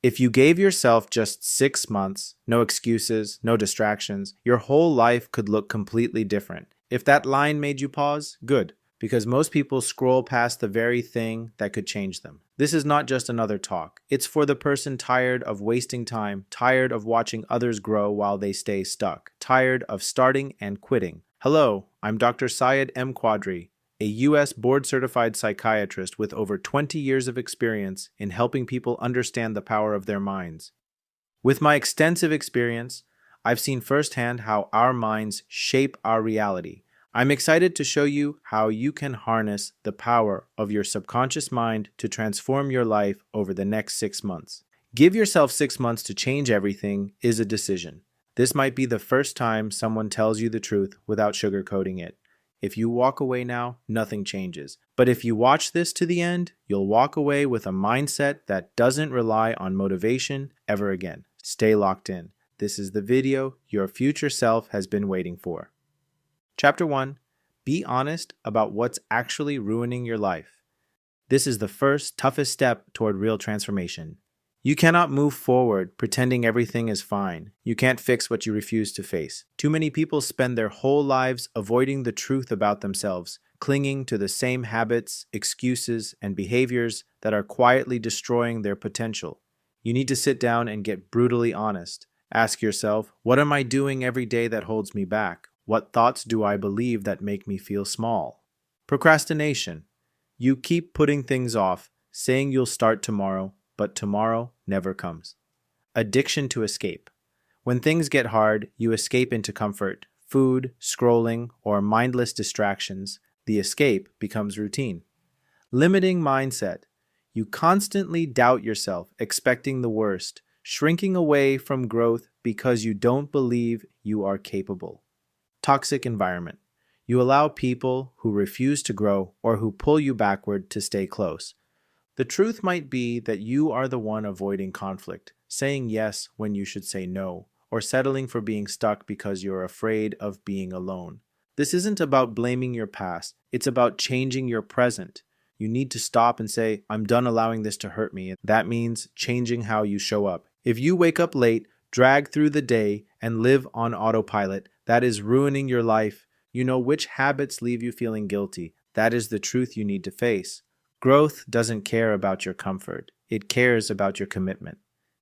If you gave yourself just 6 months, no excuses, no distractions, your whole life could look completely different. If that line made you pause, good, because most people scroll past the very thing that could change them. This is not just another talk. It's for the person tired of wasting time, tired of watching others grow while they stay stuck, tired of starting and quitting. Hello, I'm Dr. Syed M. Quadri, a U.S. board-certified psychiatrist with over 20 years of experience in helping people understand the power of their minds. With my extensive experience, I've seen firsthand how our minds shape our reality. I'm excited to show you how you can harness the power of your subconscious mind to transform your life over the next 6 months. Give yourself 6 months to change everything is a decision. This might be the first time someone tells you the truth without sugarcoating it. If you walk away now, nothing changes. But if you watch this to the end, you'll walk away with a mindset that doesn't rely on motivation ever again. Stay locked in. This is the video your future self has been waiting for. Chapter 1. Be honest about what's actually ruining your life. This is the first, toughest step toward real transformation. You cannot move forward pretending everything is fine. You can't fix what you refuse to face. Too many people spend their whole lives avoiding the truth about themselves, clinging to the same habits, excuses, and behaviors that are quietly destroying their potential. You need to sit down and get brutally honest. Ask yourself, what am I doing every day that holds me back? What thoughts do I believe that make me feel small? Procrastination. You keep putting things off, saying you'll start tomorrow, but tomorrow never comes. Addiction to escape. When things get hard, you escape into comfort, food, scrolling, or mindless distractions. The escape becomes routine. Limiting mindset. You constantly doubt yourself, expecting the worst, shrinking away from growth because you don't believe you are capable. Toxic environment. You allow people who refuse to grow or who pull you backward to stay close. The truth might be that you are the one avoiding conflict, saying yes when you should say no, or settling for being stuck because you're afraid of being alone. This isn't about blaming your past, it's about changing your present. You need to stop and say, I'm done allowing this to hurt me. That means changing how you show up. If you wake up late, drag through the day, and live on autopilot, that is ruining your life. You know which habits leave you feeling guilty. That is the truth you need to face. Growth doesn't care about your comfort. It cares about your commitment.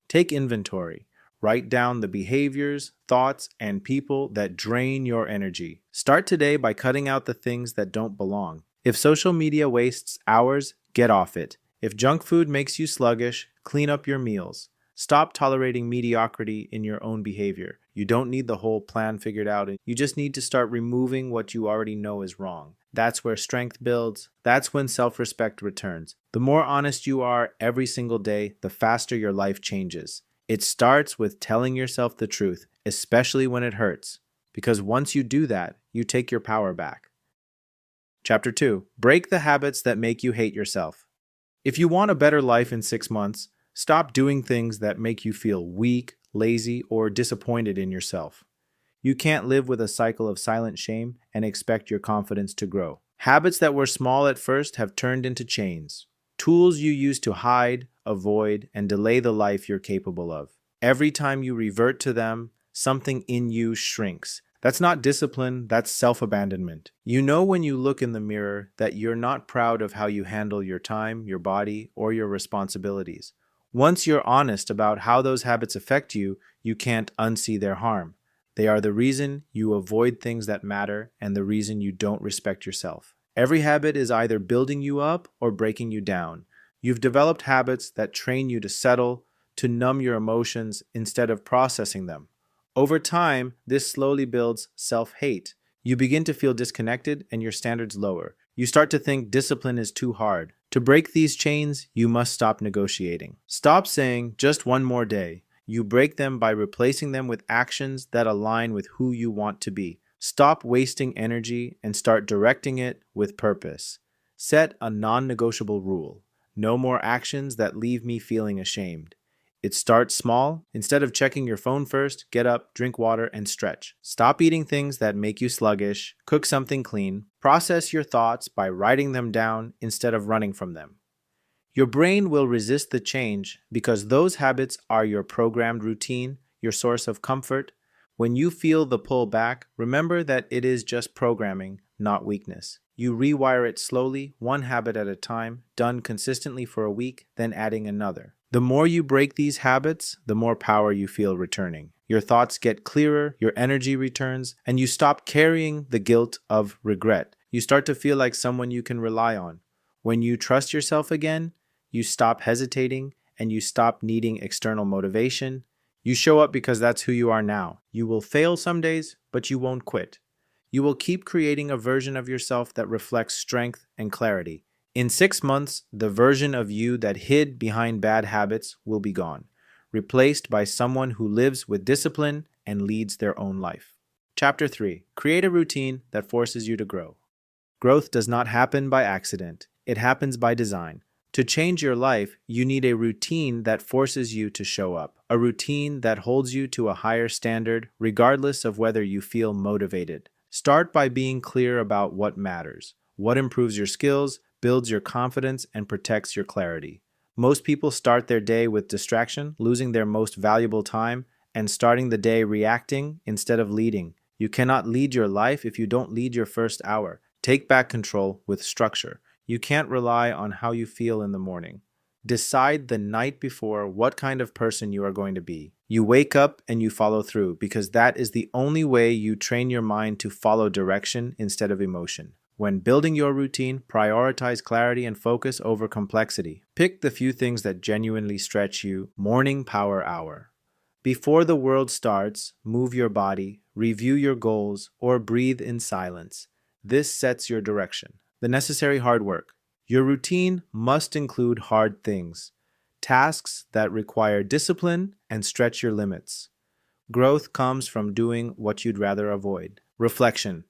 Take inventory. Write down the behaviors, thoughts, and people that drain your energy. Start today by cutting out the things that don't belong. If social media wastes hours, get off it. If junk food makes you sluggish, clean up your meals. Stop tolerating mediocrity in your own behavior. You don't need the whole plan figured out. You just need to start removing what you already know is wrong. That's where strength builds. That's when self-respect returns. The more honest you are every single day, the faster your life changes. It starts with telling yourself the truth, especially when it hurts. Because once you do that, you take your power back. Chapter 2. Break the habits that make you hate yourself. If you want a better life in 6 months, stop doing things that make you feel weak, lazy, or disappointed in yourself. You can't live with a cycle of silent shame and expect your confidence to grow. Habits that were small at first have turned into chains. Tools you use to hide, avoid, and delay the life you're capable of. Every time you revert to them, something in you shrinks. That's not discipline, that's self-abandonment. You know when you look in the mirror that you're not proud of how you handle your time, your body, or your responsibilities. Once you're honest about how those habits affect you, you can't unsee their harm. They are the reason you avoid things that matter and the reason you don't respect yourself. Every habit is either building you up or breaking you down. You've developed habits that train you to settle, to numb your emotions instead of processing them. Over time, this slowly builds self-hate. You begin to feel disconnected and your standards lower. You start to think discipline is too hard. To break these chains, you must stop negotiating. Stop saying, just one more day. You break them by replacing them with actions that align with who you want to be. Stop wasting energy and start directing it with purpose. Set a non-negotiable rule. No more actions that leave me feeling ashamed. It starts small. Instead of checking your phone first, get up, drink water, and stretch. Stop eating things that make you sluggish. Cook something clean. Process your thoughts by writing them down instead of running from them. Your brain will resist the change because those habits are your programmed routine, your source of comfort. When you feel the pull back, remember that it is just programming, not weakness. You rewire it slowly, one habit at a time, done consistently for a week, then adding another. The more you break these habits, the more power you feel returning. Your thoughts get clearer, your energy returns, and you stop carrying the guilt of regret. You start to feel like someone you can rely on. When you trust yourself again, you stop hesitating and you stop needing external motivation. You show up because that's who you are now. You will fail some days, but you won't quit. You will keep creating a version of yourself that reflects strength and clarity. In 6 months, the version of you that hid behind bad habits will be gone, replaced by someone who lives with discipline and leads their own life. Chapter 3. Create a routine that forces you to grow. Growth does not happen by accident. It happens by design. To change your life, you need a routine that forces you to show up, a routine that holds you to a higher standard, regardless of whether you feel motivated. Start by being clear about what matters, what improves your skills, builds your confidence, and protects your clarity. Most people start their day with distraction, losing their most valuable time, and starting the day reacting instead of leading. You cannot lead your life if you don't lead your first hour. Take back control with structure. You can't rely on how you feel in the morning. Decide the night before what kind of person you are going to be. You wake up and you follow through because that is the only way you train your mind to follow direction instead of emotion. When building your routine, prioritize clarity and focus over complexity. Pick the few things that genuinely stretch you. Morning power hour. Before the world starts, move your body, review your goals, or breathe in silence. This sets your direction. The necessary hard work. Your routine must include hard things, tasks that require discipline and stretch your limits. Growth comes from doing what you'd rather avoid. Reflection.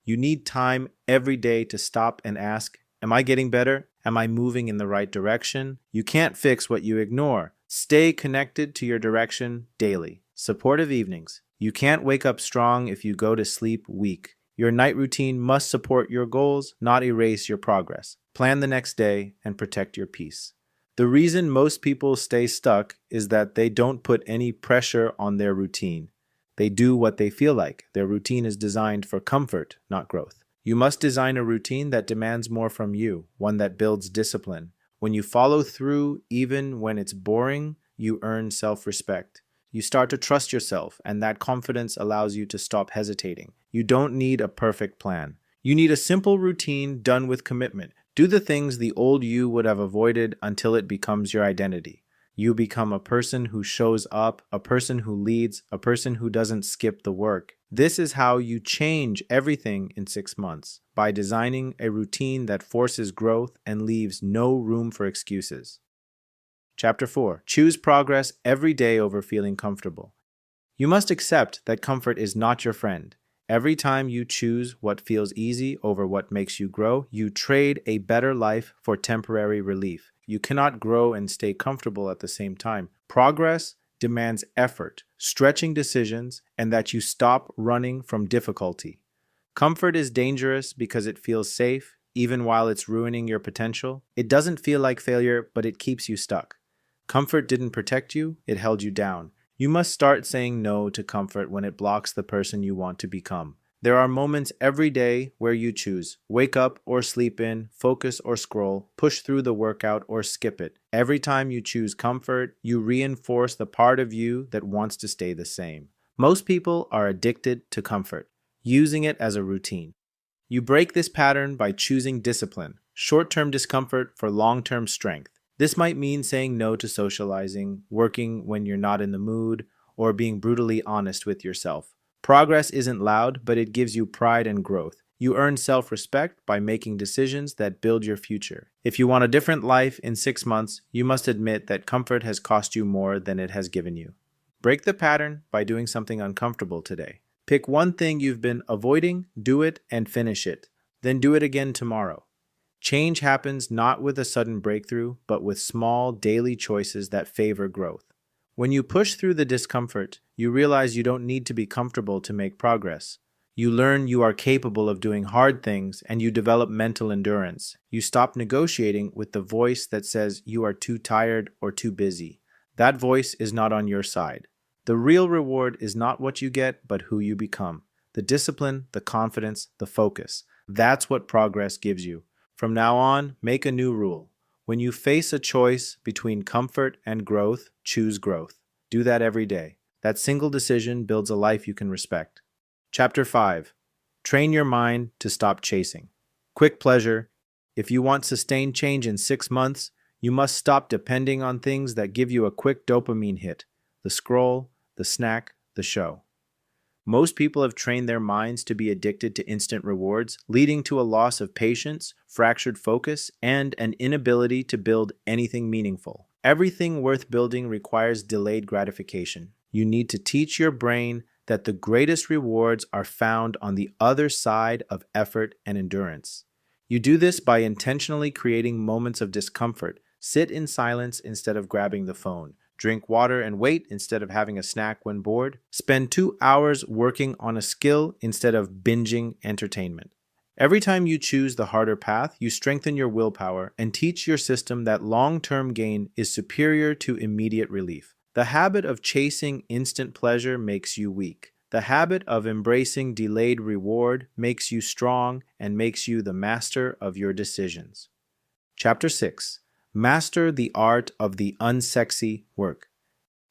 You need time every day to stop and ask, am I getting better? Am I moving in the right direction? You can't fix what you ignore. Stay connected to your direction daily. Supportive evenings. You can't wake up strong if you go to sleep weak. Your night routine must support your goals, not erase your progress. Plan the next day and protect your peace. The reason most people stay stuck is that they don't put any pressure on their routine. They do what they feel like. Their routine is designed for comfort, not growth. You must design a routine that demands more from you, one that builds discipline. When you follow through, even when it's boring, you earn self-respect. You start to trust yourself, and that confidence allows you to stop hesitating. You don't need a perfect plan. You need a simple routine done with commitment. Do the things the old you would have avoided until it becomes your identity. You become a person who shows up, a person who leads, a person who doesn't skip the work. This is how you change everything in 6 months, by designing a routine that forces growth and leaves no room for excuses. Chapter 4. Choose progress every day over feeling comfortable. You must accept that comfort is not your friend. Every time you choose what feels easy over what makes you grow, you trade a better life for temporary relief. You cannot grow and stay comfortable at the same time. Progress demands effort, stretching decisions, and that you stop running from difficulty. Comfort is dangerous because it feels safe, even while it's ruining your potential. It doesn't feel like failure, but it keeps you stuck. Comfort didn't protect you, it held you down. You must start saying no to comfort when it blocks the person you want to become. There are moments every day where you choose. Wake up or sleep in, focus or scroll, push through the workout or skip it. Every time you choose comfort, you reinforce the part of you that wants to stay the same. Most people are addicted to comfort, using it as a routine. You break this pattern by choosing discipline, short-term discomfort for long-term strength. This might mean saying no to socializing, working when you're not in the mood, or being brutally honest with yourself. Progress isn't loud, but it gives you pride and growth. You earn self-respect by making decisions that build your future. If you want a different life in 6 months, you must admit that comfort has cost you more than it has given you. Break the pattern by doing something uncomfortable today. Pick one thing you've been avoiding, do it, and finish it. Then do it again tomorrow. Change happens not with a sudden breakthrough, but with small daily choices that favor growth. When you push through the discomfort, you realize you don't need to be comfortable to make progress. You learn you are capable of doing hard things and you develop mental endurance. You stop negotiating with the voice that says you are too tired or too busy. That voice is not on your side. The real reward is not what you get, but who you become. The discipline, the confidence, the focus. That's what progress gives you. From now on, make a new rule. When you face a choice between comfort and growth, choose growth. Do that every day. That single decision builds a life you can respect. Chapter 5. Train your mind to stop chasing. Quick pleasure. If you want sustained change in 6 months, you must stop depending on things that give you a quick dopamine hit. The scroll, the snack, the show. Most people have trained their minds to be addicted to instant rewards, leading to a loss of patience, fractured focus, and an inability to build anything meaningful. Everything worth building requires delayed gratification. You need to teach your brain that the greatest rewards are found on the other side of effort and endurance. You do this by intentionally creating moments of discomfort. Sit in silence instead of grabbing the phone. Drink water and wait instead of having a snack when bored. Spend 2 hours working on a skill instead of binging entertainment. Every time you choose the harder path, you strengthen your willpower and teach your system that long-term gain is superior to immediate relief. The habit of chasing instant pleasure makes you weak. The habit of embracing delayed reward makes you strong and makes you the master of your decisions. Chapter 6. Master the art of the unsexy work.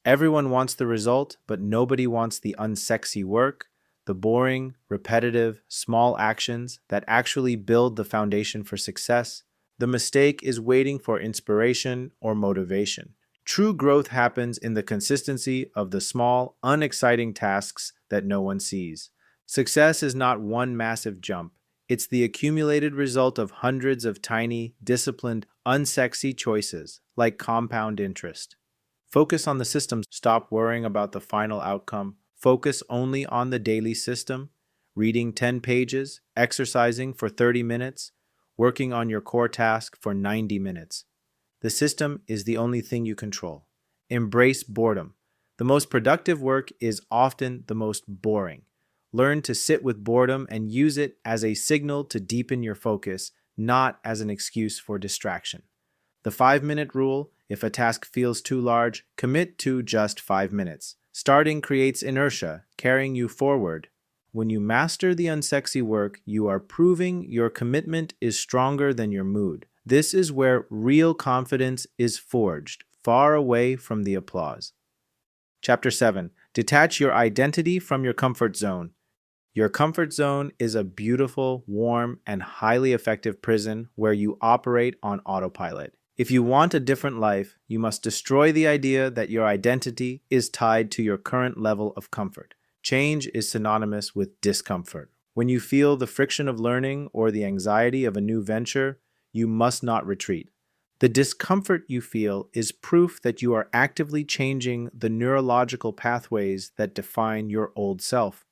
Everyone wants the result, but nobody wants the unsexy work, the boring, repetitive, small actions that actually build the foundation for success. The mistake is waiting for inspiration or motivation. True growth happens in the consistency of the small, unexciting tasks that no one sees. Success is not one massive jump. It's the accumulated result of hundreds of tiny, disciplined, unsexy choices, like compound interest. Focus on the system. Stop worrying about the final outcome. Focus only on the daily system. Reading 10 pages, exercising for 30 minutes, working on your core task for 90 minutes. The system is the only thing you control. Embrace boredom. The most productive work is often the most boring. Learn to sit with boredom and use it as a signal to deepen your focus, not as an excuse for distraction. The 5-minute rule: if a task feels too large, commit to just 5 minutes. Starting creates inertia, carrying you forward. When you master the unsexy work, you are proving your commitment is stronger than your mood. This is where real confidence is forged, far away from the applause. Chapter 7. Detach your identity from your comfort zone. Your comfort zone is a beautiful, warm, and highly effective prison where you operate on autopilot. If you want a different life, you must destroy the idea that your identity is tied to your current level of comfort. Change is synonymous with discomfort. When you feel the friction of learning or the anxiety of a new venture, you must not retreat. The discomfort you feel is proof that you are actively changing the neurological pathways that define your old self.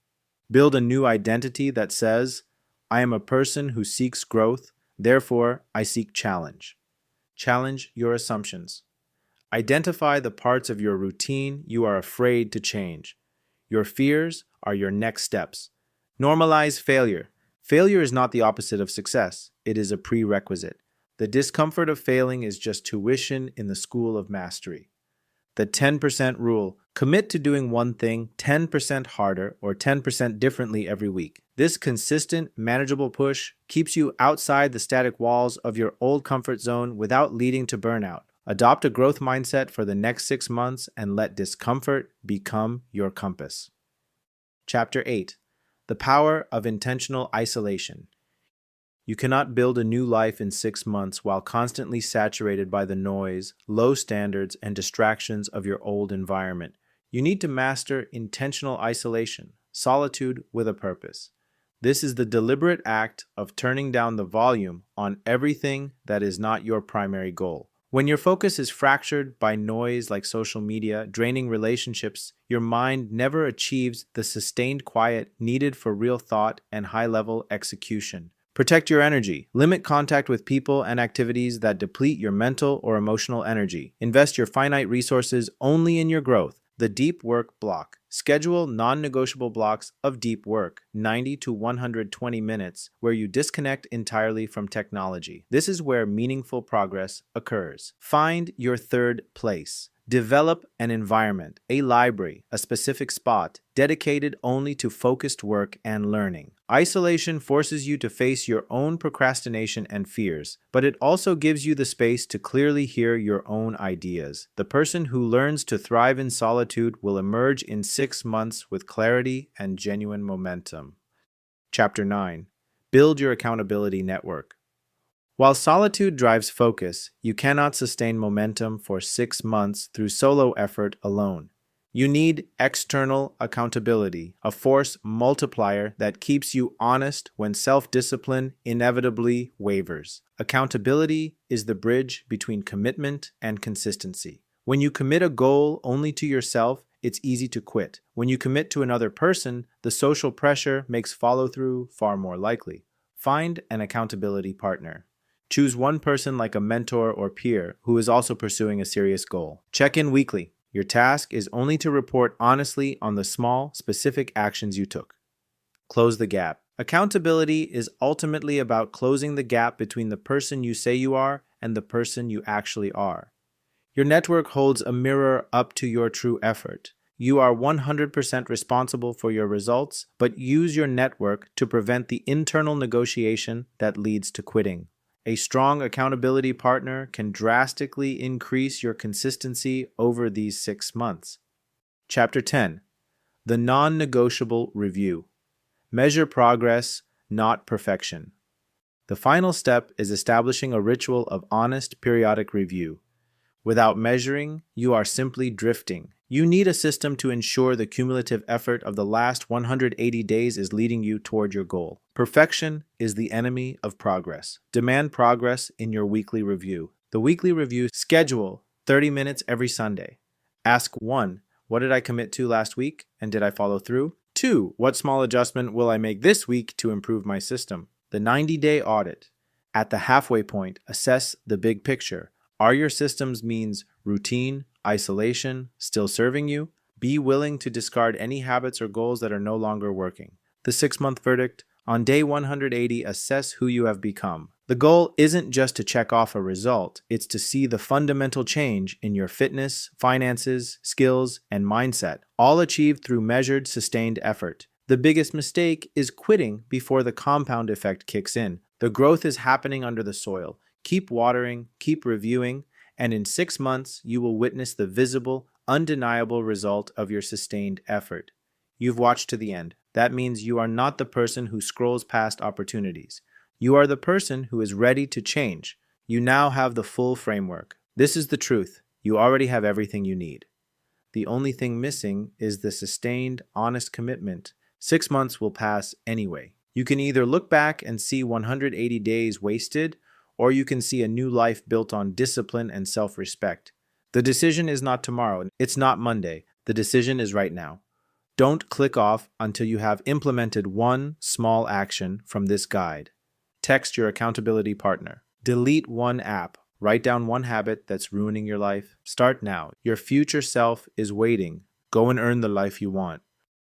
Build a new identity that says, I am a person who seeks growth, therefore I seek challenge. Challenge your assumptions. Identify the parts of your routine you are afraid to change. Your fears are your next steps. Normalize failure. Failure is not the opposite of success. It is a prerequisite. The discomfort of failing is just tuition in the school of mastery. The 10% rule. Commit to doing one thing 10% harder or 10% differently every week. This consistent, manageable push keeps you outside the static walls of your old comfort zone without leading to burnout. Adopt a growth mindset for the next 6 months and let discomfort become your compass. Chapter 8. The power of intentional isolation. You cannot build a new life in 6 months while constantly saturated by the noise, low standards, and distractions of your old environment. You need to master intentional isolation, solitude with a purpose. This is the deliberate act of turning down the volume on everything that is not your primary goal. When your focus is fractured by noise like social media, draining relationships, your mind never achieves the sustained quiet needed for real thought and high-level execution. Protect your energy. Limit contact with people and activities that deplete your mental or emotional energy. Invest your finite resources only in your growth. The deep work block. Schedule non-negotiable blocks of deep work, 90 to 120 minutes, where you disconnect entirely from technology. This is where meaningful progress occurs. Find your third place. Develop an environment, a library, a specific spot dedicated only to focused work and learning. Isolation forces you to face your own procrastination and fears, but it also gives you the space to clearly hear your own ideas. The person who learns to thrive in solitude will emerge in 6 months with clarity and genuine momentum. Chapter 9. Build your accountability network. While solitude drives focus, you cannot sustain momentum for 6 months through solo effort alone. You need external accountability, a force multiplier that keeps you honest when self-discipline inevitably wavers. Accountability is the bridge between commitment and consistency. When you commit a goal only to yourself, it's easy to quit. When you commit to another person, the social pressure makes follow-through far more likely. Find an accountability partner. Choose one person like a mentor or peer who is also pursuing a serious goal. Check in weekly. Your task is only to report honestly on the small, specific actions you took. Close the gap. Accountability is ultimately about closing the gap between the person you say you are and the person you actually are. Your network holds a mirror up to your true effort. You are 100% responsible for your results, but use your network to prevent the internal negotiation that leads to quitting. A strong accountability partner can drastically increase your consistency over these 6 months. Chapter 10. The non-negotiable review. Measure progress, not perfection. The final step is establishing a ritual of honest periodic review. Without measuring, you are simply drifting. You need a system to ensure the cumulative effort of the last 180 days is leading you toward your goal. Perfection is the enemy of progress. Demand progress in your weekly review. The weekly review schedule 30 minutes every Sunday. Ask 1. What did I commit to last week and did I follow through? 2. What small adjustment will I make this week to improve my system? The 90-day audit. At the halfway point, assess the big picture. Are your systems means routine, isolation, still serving you? Be willing to discard any habits or goals that are no longer working. The 6-month verdict. On day 180, assess who you have become. The goal isn't just to check off a result, it's to see the fundamental change in your fitness, finances, skills, and mindset, all achieved through measured, sustained effort. The biggest mistake is quitting before the compound effect kicks in. The growth is happening under the soil. Keep watering, keep reviewing, and in 6 months, you will witness the visible, undeniable result of your sustained effort. You've watched to the end. That means you are not the person who scrolls past opportunities. You are the person who is ready to change. You now have the full framework. This is the truth. You already have everything you need. The only thing missing is the sustained, honest commitment. 6 months will pass anyway. You can either look back and see 180 days wasted, or you can see a new life built on discipline and self-respect. The decision is not tomorrow. It's not Monday. The decision is right now. Don't click off until you have implemented one small action from this guide. Text your accountability partner. Delete one app. Write down one habit that's ruining your life. Start now. Your future self is waiting. Go and earn the life you want.